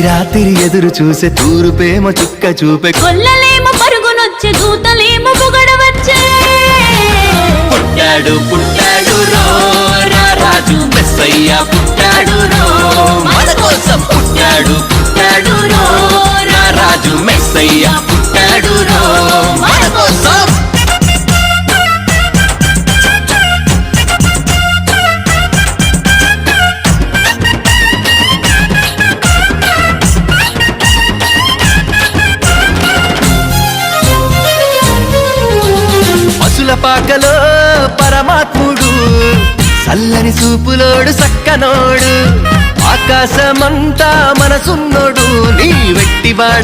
రాత్రి ఎదురు చూసే తూరుపేమ చుక్క చూపే కొల్లలేమో పరుగునొచ్చే దూతలేమో పొగడవచ్చే పుట్టాడు పుట్టాడు రో రా రాజు మెస్సయ్య పుట్టాడు రో మన కోసం పుట్టాడు పుట్టాడు రో రా రాజు మెస్సయ్య పుట్టాడు రో మన కోసం పాకలో పరమాత్ముడు చల్లని చూపులోడు సక్కనోడు ఆకాశమంతా మనసున్నోడు నీ వెట్టివాడ